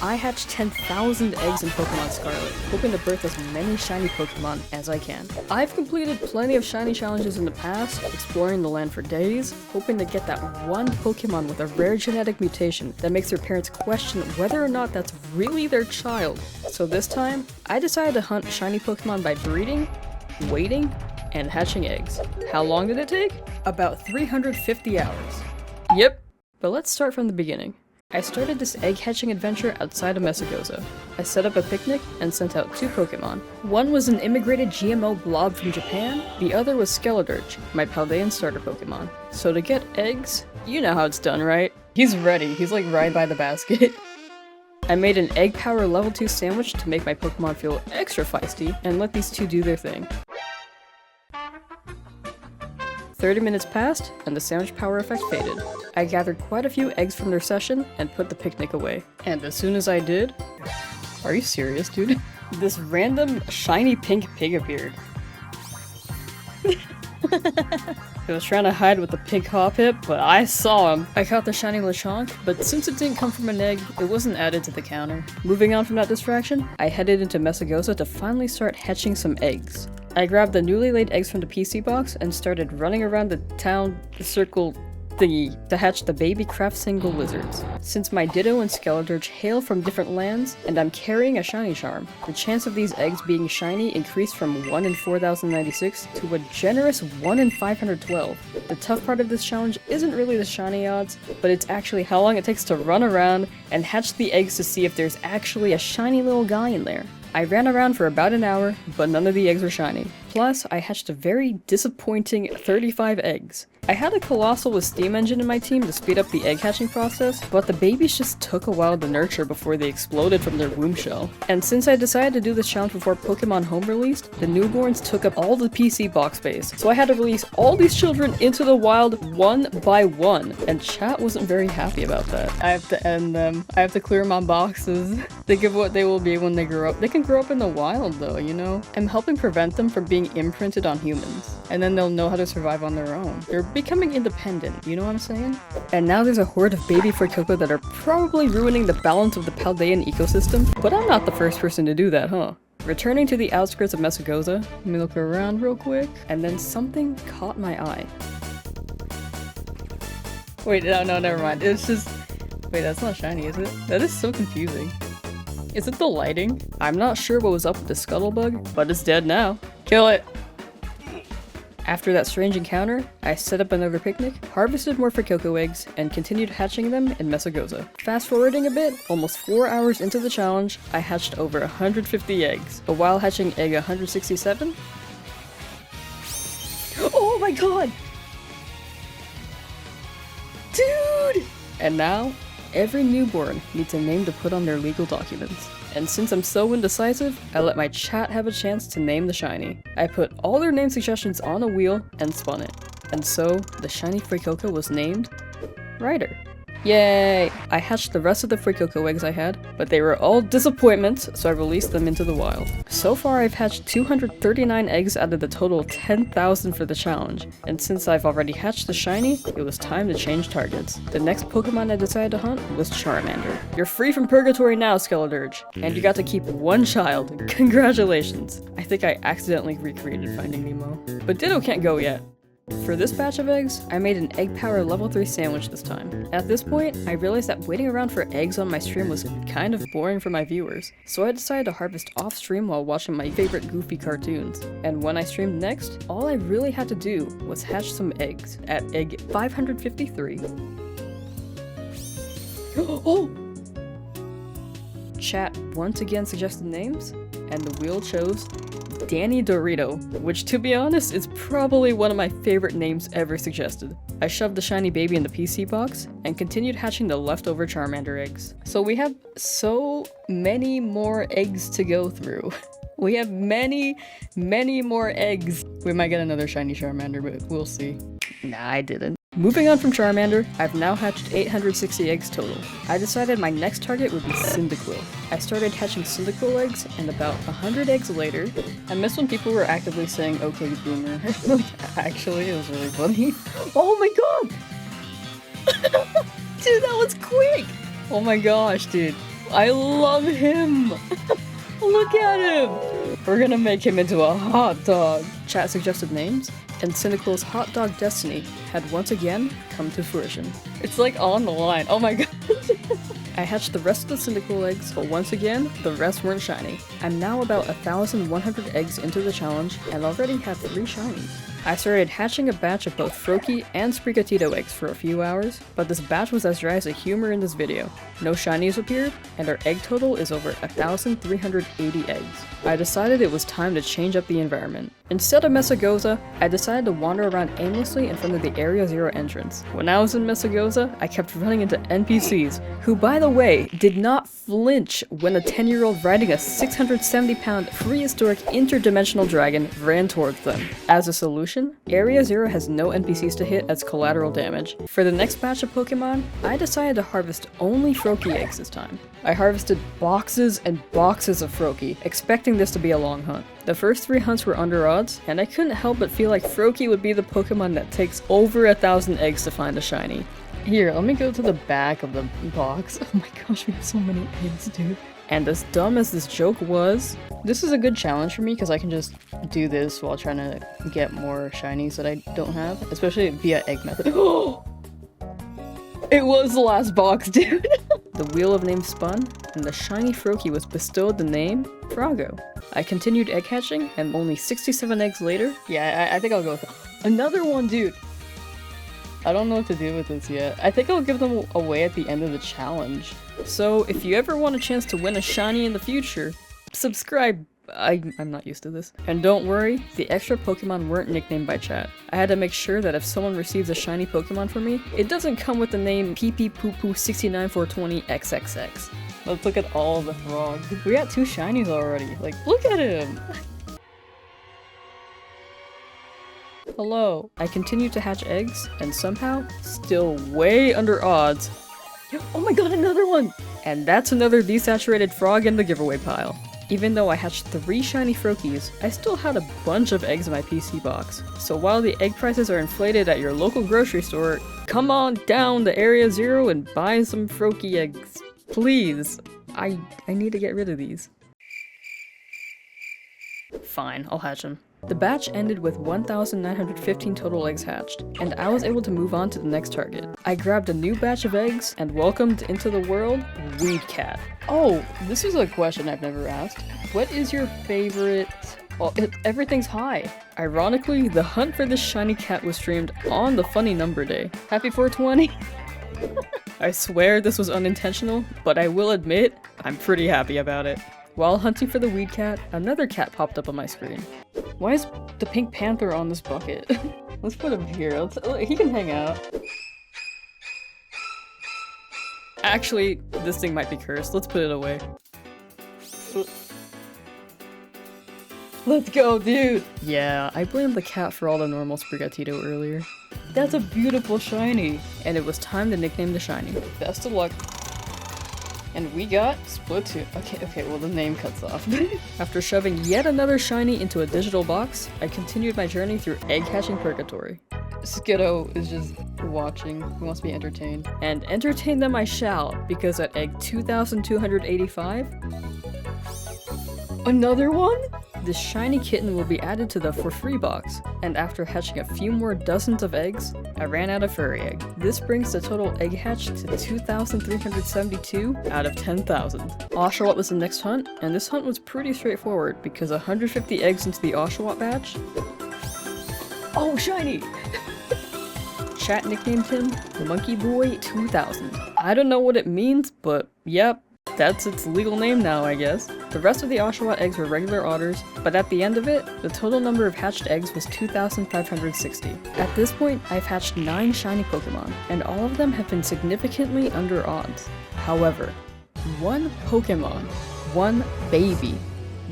I hatched 10,000 eggs in Pokemon Scarlet, hoping to birth as many shiny Pokemon as I can. I've completed plenty of shiny challenges in the past, exploring the land for days, hoping to get that one Pokemon with a rare genetic mutation that makes their parents question whether or not that's really their child. So this time, I decided to hunt shiny Pokemon by breeding, waiting, and hatching eggs. How long did it take? About 350 hours. Yep. But let's start from the beginning. I started this egg hatching adventure outside of Mesagoza. I set up a picnic and sent out 2 Pokemon. One was an immigrated GMO blob from Japan, the other was Skeledirge, my Paldean starter Pokemon. So to get eggs, you know how it's done, right? He's ready, he's like right by the basket. I made an egg power level 2 sandwich to make my Pokemon feel extra feisty and let these 2 do their thing. 30 minutes passed, and the sandwich power effect faded. I gathered quite a few eggs from their session and put the picnic away. And as soon as I did... Are you serious, dude? This random shiny pink pig appeared. He was trying to hide with the pink Hoppip, but I saw him. I caught the shiny Lechonk, but since it didn't come from an egg, it wasn't added to the counter. Moving on from that distraction, I headed into Mesagoza to finally start hatching some eggs. I grabbed the newly laid eggs from the PC box and started running around the town circle thingy to hatch the baby craft single lizards. Since my Ditto and Skeledirge hail from different lands, and I'm carrying a shiny charm, the chance of these eggs being shiny increased from 1 in 4096 to a generous 1 in 512. The tough part of this challenge isn't really the shiny odds, but it's actually how long it takes to run around and hatch the eggs to see if there's actually a shiny little guy in there. I ran around for about an hour, but none of the eggs were shiny. Plus, I hatched a very disappointing 35 eggs. I had a Colossal with Steam Engine in my team to speed up the egg hatching process, but the babies just took a while to nurture before they exploded from their womb shell. And since I decided to do this challenge before Pokemon Home released, the newborns took up all the PC box space, so I had to release all these children into the wild one by one, and chat wasn't very happy about that. I have to end them. I have to clear my boxes. Think of what they will be when they grow up. They can grow up in the wild though, you know? I'm helping prevent them from being imprinted on humans, and then they'll know how to survive on their own. They're becoming independent, you know what I'm saying? And now there's a horde of baby Fuecoco that are probably ruining the balance of the Paldean ecosystem, but I'm not the first person to do that, huh? Returning to the outskirts of Mesagoza, let me look around real quick, and then something caught my eye. Wait, no, never mind. It's just... Wait, that's not shiny, is it? That is so confusing. Is it the lighting? I'm not sure what was up with the scuttlebug, but it's dead now. Kill it! After that strange encounter, I set up another picnic, harvested more Fuecoco eggs, and continued hatching them in Mesagoza. Fast forwarding a bit, almost 4 hours into the challenge, I hatched over 150 eggs. But while hatching egg 167... Oh my god! Dude! And now, every newborn needs a name to put on their legal documents. And since I'm so indecisive, I let my chat have a chance to name the shiny. I put all their name suggestions on a wheel and spun it. And so, the shiny Fuecoco was named Ryder. Yay! I hatched the rest of the Fuecoco eggs I had, but they were all disappointments, so I released them into the wild. So far I've hatched 239 eggs out of the total of 10,000 for the challenge, and since I've already hatched the shiny, it was time to change targets. The next Pokemon I decided to hunt was Charmander. You're free from purgatory now, Skeledirge, and you got to keep one child. Congratulations! I think I accidentally recreated Finding Nemo. But Ditto can't go yet. For this batch of eggs, I made an egg power level 3 sandwich this time. At this point, I realized that waiting around for eggs on my stream was kind of boring for my viewers, so I decided to harvest off stream while watching my favorite goofy cartoons. And when I streamed next, all I really had to do was hatch some eggs at egg 553. Oh! Chat once again suggested names, and the wheel chose Danny Dorito, which to be honest is probably one of my favorite names ever suggested. I shoved the shiny baby in the PC box and continued hatching the leftover Charmander eggs. So we have so many more eggs to go through. We have many more eggs. We might get another shiny Charmander, but we'll see. Nah, I didn't. Moving on from Charmander, I've now hatched 860 eggs total. I decided my next target would be Cyndaquil. I started hatching Cyndaquil eggs, and about 100 eggs later, I miss when people were actively saying, "Okay, boomer." Actually, it was really funny. Oh my god! Dude, that was quick! Oh my gosh, dude. I love him! Look at him! We're gonna make him into a hot dog. Chat suggested names, and Cyndaquil's hot dog destiny had once again come to fruition. It's like on the line. Oh my god. I hatched the rest of the Cyndaquil eggs, but once again, the rest weren't shiny. I'm now about 1,100 eggs into the challenge, and already have 3 shinies. I started hatching a batch of both Froakie and Sprigatito eggs for a few hours, but this batch was as dry as a humor in this video. No shinies appeared, and our egg total is over 1,380 eggs. I decided it was time to change up the environment. Instead of Mesagoza, I decided to wander around aimlessly in front of the Area 0 entrance. When I was in Mesagoza, I kept running into NPCs, who by the way, did not flinch when a 10-year-old riding a 670-pound prehistoric interdimensional dragon ran towards them. As a solution, Area 0 has no NPCs to hit as collateral damage. For the next batch of Pokemon, I decided to harvest only Froakie eggs this time. I harvested boxes and boxes of Froakie, expecting this to be a long hunt. The first 3 hunts were under odds, and I couldn't help but feel like Froakie would be the Pokemon that takes over 1,000 eggs to find a shiny. Here, let me go to the back of the box. Oh my gosh, we have so many eggs, dude. And as dumb as this joke was, this is a good challenge for me because I can just do this while trying to get more shinies that I don't have, especially via egg method. It was the last box, dude! The wheel of names spun, and the shiny Froakie was bestowed the name Froggo. I continued egg hatching, and only 67 eggs later, yeah, I think I'll go with it. Another one, dude! I don't know what to do with this yet. I think I'll give them away at the end of the challenge. So, if you ever want a chance to win a shiny in the future, subscribe. I'm not used to this. And don't worry, the extra Pokemon weren't nicknamed by chat. I had to make sure that if someone receives a shiny Pokemon from me, it doesn't come with the name PP-Poo-Poo-69420XXX. Let's look at all the frogs. We got 2 shinies already. Like, look at him! Hello. I continued to hatch eggs, and somehow, still way under odds. Oh my god, another one! And that's another desaturated frog in the giveaway pile. Even though I hatched 3 shiny Froakies, I still had a bunch of eggs in my PC box. So while the egg prices are inflated at your local grocery store, come on down to Area 0 and buy some Froakie eggs. Please. I need to get rid of these. Fine, I'll hatch them. The batch ended with 1,915 total eggs hatched, and I was able to move on to the next target. I grabbed a new batch of eggs and welcomed into the world Weed Cat. Oh, this is a question I've never asked. What is your favorite... Well, everything's high. Ironically, the hunt for this shiny cat was streamed on the funny number day. Happy 420! I swear this was unintentional, but I will admit, I'm pretty happy about it. While hunting for the Weed Cat, another cat popped up on my screen. Why is the Pink Panther on this bucket? Let's put him here. He can hang out. Actually, this thing might be cursed. Let's put it away. Let's go, dude! Yeah, I blamed the cat for all the normal Sprigatito earlier. That's a beautiful shiny! And it was time to nickname the shiny. Best of luck. And we got Splatoon. Okay, well the name cuts off. After shoving yet another shiny into a digital box, I continued my journey through egg hatching purgatory. Skiddo is just watching. He wants to be entertained. And entertain them I shall, because at egg 2,285... Another one? This shiny kitten will be added to the for free box, and after hatching a few more dozens of eggs, I ran out of furry egg. This brings the total egg hatch to 2,372 out of 10,000. Oshawott was the next hunt, and this hunt was pretty straightforward because 150 eggs into the Oshawott batch. Oh, shiny! Chat nicknamed him Monkey Boy 2000. I don't know what it means, but yep. That's its legal name now, I guess. The rest of the Oshawott eggs were regular otters, but at the end of it, the total number of hatched eggs was 2,560. At this point, I've hatched 9 shiny Pokemon, and all of them have been significantly under odds. However, one Pokemon, one baby,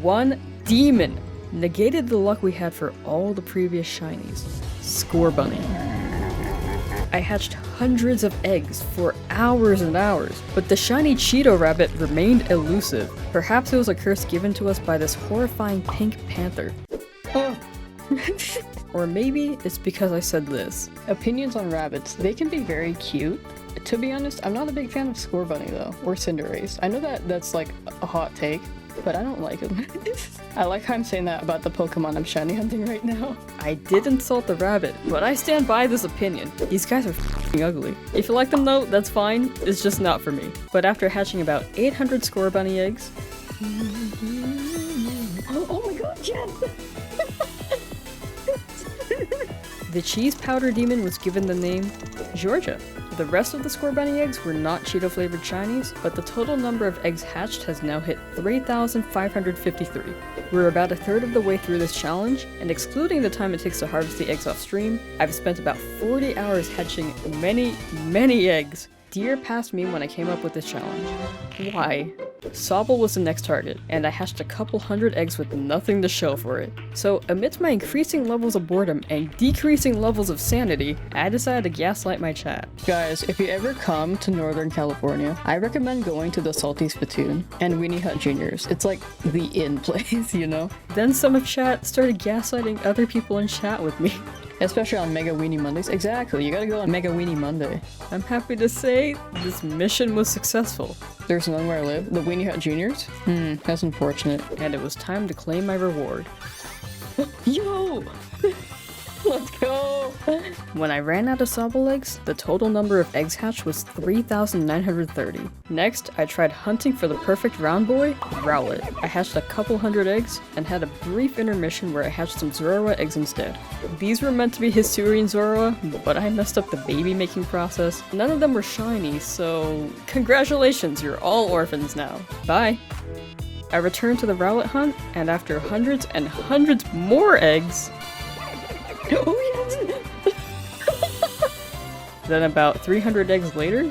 one demon negated the luck we had for all the previous shinies. Scorbunny. I hatched hundreds of eggs for hours and hours, but the shiny Cheeto Rabbit remained elusive. Perhaps it was a curse given to us by this horrifying Pink Panther. Or maybe it's because I said this. Opinions on rabbits, they can be very cute, To be honest, I'm not a big fan of Scorbunny though, or Cinderace. I know that that's like a hot take, but I don't like him. I like how I'm saying that about the Pokemon I'm shiny hunting right now. I did insult the rabbit, but I stand by this opinion. These guys are f***ing ugly. If you like them though, that's fine. It's just not for me. But after hatching about 800 Scorbunny eggs... Oh my god, Jen! The cheese powder demon was given the name Georgia. The rest of the Scorbunny eggs were not Cheeto-flavored shinies, but the total number of eggs hatched has now hit 3,553. We're about a third of the way through this challenge, and excluding the time it takes to harvest the eggs off stream, I've spent about 40 hours hatching many eggs. Deer passed me when I came up with this challenge. Why? Sobble was the next target, and I hatched a couple hundred eggs with nothing to show for it. So, amidst my increasing levels of boredom and decreasing levels of sanity, I decided to gaslight my chat. Guys, if you ever come to Northern California, I recommend going to the Salty Spittoon and Weenie Hut Juniors. It's like the in place, you know? Then some of chat started gaslighting other people in chat with me. Especially on Mega Weenie Mondays. Exactly, you gotta go on Mega Weenie Monday. I'm happy to say this mission was successful. There's none where I live. The Weenie Hut Juniors? That's unfortunate. And it was time to claim my reward. Yo! Let's go! When I ran out of Sobble eggs, the total number of eggs hatched was 3,930. Next, I tried hunting for the perfect round boy, Rowlet. I hatched a couple hundred eggs, and had a brief intermission where I hatched some Zorua eggs instead. These were meant to be Hisuian Zorua, but I messed up the baby making process. None of them were shiny, so congratulations, you're all orphans now. Bye! I returned to the Rowlet hunt, and after hundreds and hundreds more eggs, oh yes! Then about 300 eggs later,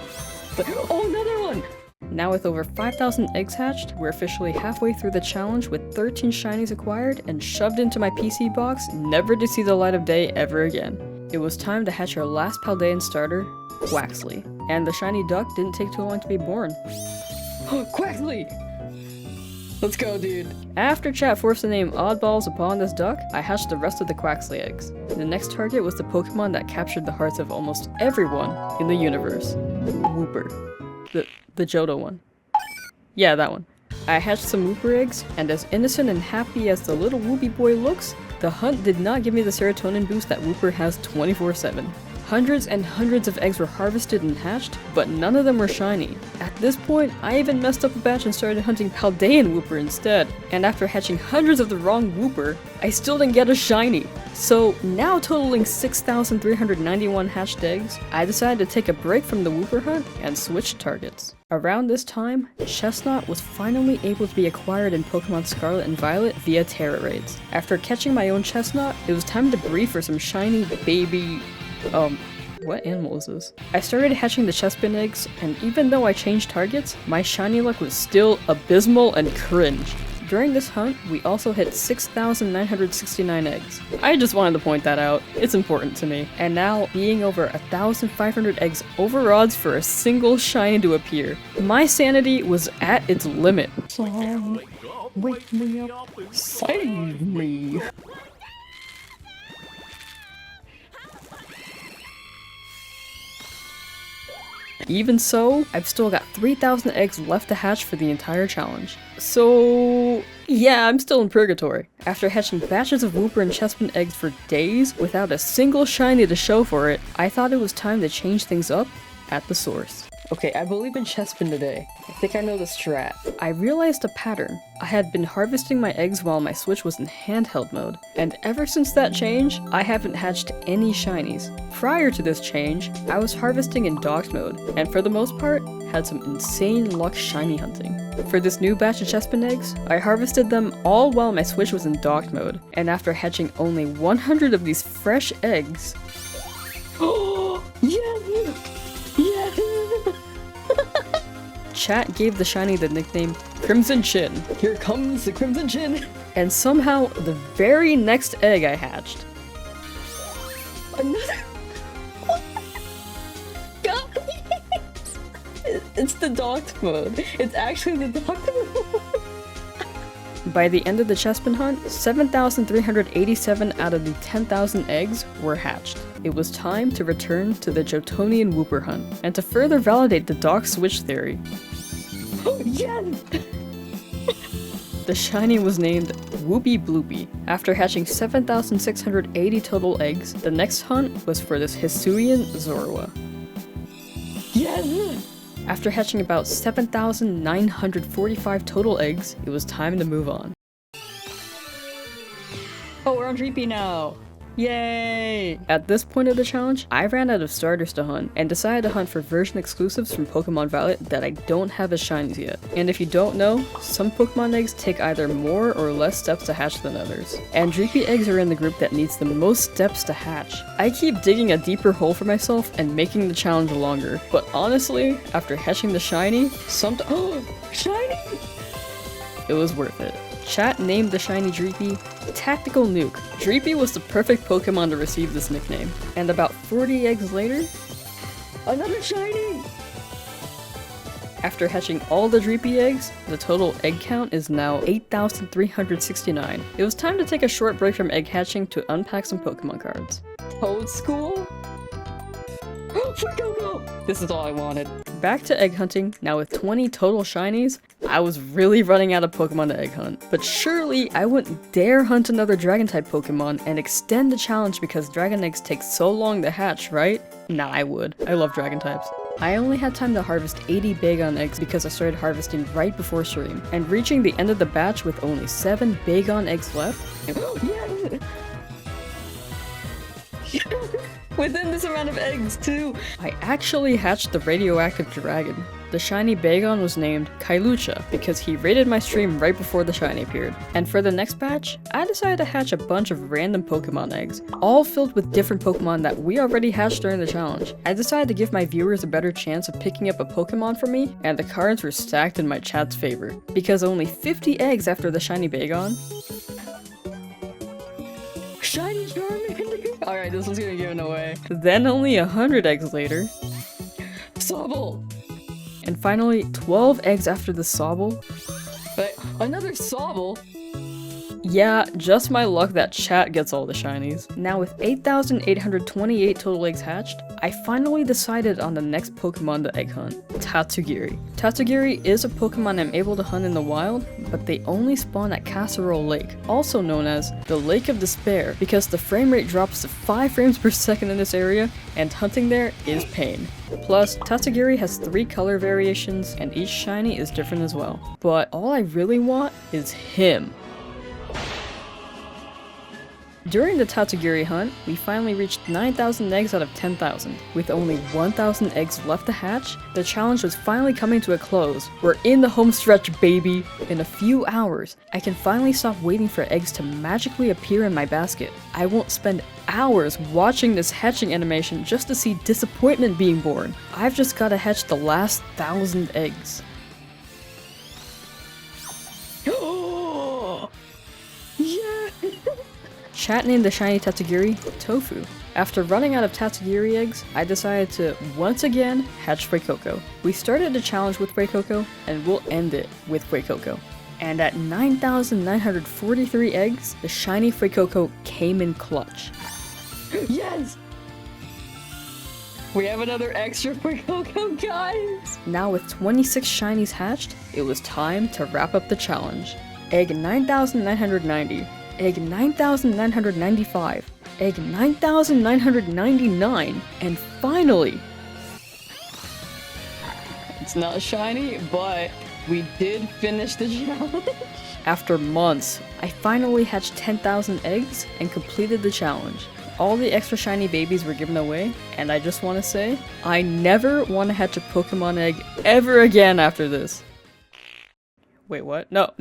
oh, another one! Now with over 5,000 eggs hatched, we're officially halfway through the challenge with 13 shinies acquired and shoved into my PC box, never to see the light of day ever again. It was time to hatch our last Paldean starter, Quaxly. And the shiny duck didn't take too long to be born. Quaxly! Let's go, dude. After chat forced the name Oddballs upon this duck, I hatched the rest of the Quaxly eggs. The next target was the Pokemon that captured the hearts of almost everyone in the universe. Wooper. The Johto one. Yeah, that one. I hatched some Wooper eggs, and as innocent and happy as the little Whoopie boy looks, the hunt did not give me the serotonin boost that Wooper has 24/7. Hundreds and hundreds of eggs were harvested and hatched, but none of them were shiny. At this point, I even messed up a batch and started hunting Paldean Wooper instead. And after hatching hundreds of the wrong Wooper, I still didn't get a shiny. So now totaling 6,391 hatched eggs, I decided to take a break from the Wooper hunt and switch targets. Around this time, Chestnut was finally able to be acquired in Pokemon Scarlet and Violet via Terra raids. After catching my own Chestnut, it was time to breed for some shiny baby... what animal is this? I started hatching the Chespin eggs, and even though I changed targets, my shiny luck was still abysmal and cringe. During this hunt, we also hit 6,969 eggs. I just wanted to point that out, it's important to me. And now, being over 1,500 eggs over odds for a single shiny to appear, my sanity was at its limit. Wake me up, save me. Even so, I've still got 3,000 eggs left to hatch for the entire challenge. So yeah, I'm still in purgatory. After hatching batches of Wooper and Chespin eggs for days without a single shiny to show for it, I thought it was time to change things up at the source. Okay, I believe in Chespin today. I think I know the strat. I realized a pattern. I had been harvesting my eggs while my Switch was in handheld mode, and ever since that change, I haven't hatched any shinies. Prior to this change, I was harvesting in docked mode, and for the most part, had some insane luck shiny hunting. For this new batch of Chespin eggs, I harvested them all while my Switch was in docked mode, and after hatching only 100 of these fresh eggs... Oh, yeah! Yeah! Chat gave the shiny the nickname Crimson Chin. Here comes the Crimson Chin! And somehow, the very next egg I hatched... Another... It's the docked mode. It's actually the docked mode. By the end of the Chespin hunt, 7,387 out of the 10,000 eggs were hatched. it was time to return to the Jotonian Wooper hunt, and to further validate the Doc Switch theory. Yes! The shiny was named Whoopie Bloopy. After hatching 7,680 total eggs, the next hunt was for this Hisuian Zorua. Yes! After hatching about 7,945 total eggs, it was time to move on. Oh, we're on Dreepy now! Yay! At this point of the challenge, I ran out of starters to hunt, and decided to hunt for version exclusives from Pokemon Violet that I don't have as shinies yet. And if you don't know, some Pokemon eggs take either more or less steps to hatch than others. And Dreepy eggs are in the group that needs the most steps to hatch. I keep digging a deeper hole for myself and making the challenge longer, but honestly, after hatching the shiny, Shiny! it was worth it. Chat named the shiny Dreepy Tactical Nuke. Dreepy was the perfect Pokemon to receive this nickname. And about 40 eggs later, Another shiny! after hatching all the Dreepy eggs, the total egg count is now 8,369. It was time to take a short break from egg hatching to unpack some Pokemon cards. Toad School? Fuecoco! This is all I wanted. Back to egg hunting, now with 20 total shinies. I was really running out of Pokemon to egg hunt, but surely I wouldn't dare hunt another Dragon-type Pokemon and extend the challenge because Dragon eggs take so long to hatch, right? Nah, I would. I love Dragon types. I only had time to harvest 80 Bagon eggs because I started harvesting right before stream, and reaching the end of the batch with only 7 Bagon eggs left. Yes! Within this amount of eggs, too! I actually hatched the radioactive dragon. The shiny Bagon was named Kailucha because he raided my stream right before the shiny appeared. And for the next batch, I decided to hatch a bunch of random Pokemon eggs, all filled with different Pokemon that we already hatched during the challenge. I decided to give my viewers a better chance of picking up a Pokemon from me, and the cards were stacked in my chat's favor. Because only 50 eggs after the shiny Bagon, Shiny Charmander! Alright, this one's getting given away. then only 100 eggs later, Sobble! and finally 12 eggs after the Sobble. But another Sobble? Yeah, just my luck that chat gets all the shinies. Now with 8,828 total eggs hatched, I finally decided on the next Pokemon to egg hunt, Tatsugiri. Tatsugiri is a Pokemon I'm able to hunt in the wild, but they only spawn at Casserole Lake, also known as the Lake of Despair, because the frame rate drops to 5 frames per second in this area, and hunting there is pain. Plus, Tatsugiri has 3 color variations, and each shiny is different as well. But all I really want is him. During the Tatsugiri hunt, we finally reached 9,000 eggs out of 10,000. With only 1,000 eggs left to hatch, the challenge was finally coming to a close. We're in the home stretch, baby! In a few hours, I can finally stop waiting for eggs to magically appear in my basket. I won't spend hours watching this hatching animation just to see disappointment being born. I've just gotta hatch the last 1,000 eggs. Chat named the shiny Tatsugiri Tofu. After running out of Tatsugiri eggs, I decided to once again hatch Fuecoco. We started the challenge with Fuecoco, and we'll end it with Fuecoco. And at 9,943 eggs, the shiny Fuecoco came in clutch. Yes! We have another extra Fuecoco, guys! Now with 26 shinies hatched, it was time to wrap up the challenge. Egg 9,990. Egg 9,995, egg 9,999, and finally, It's not shiny, but we did finish the challenge. after months, I finally hatched 10,000 eggs and completed the challenge. All the extra shiny babies were given away, and I just want to say, I never want to hatch a Pokemon egg ever again after this. Wait, what? No.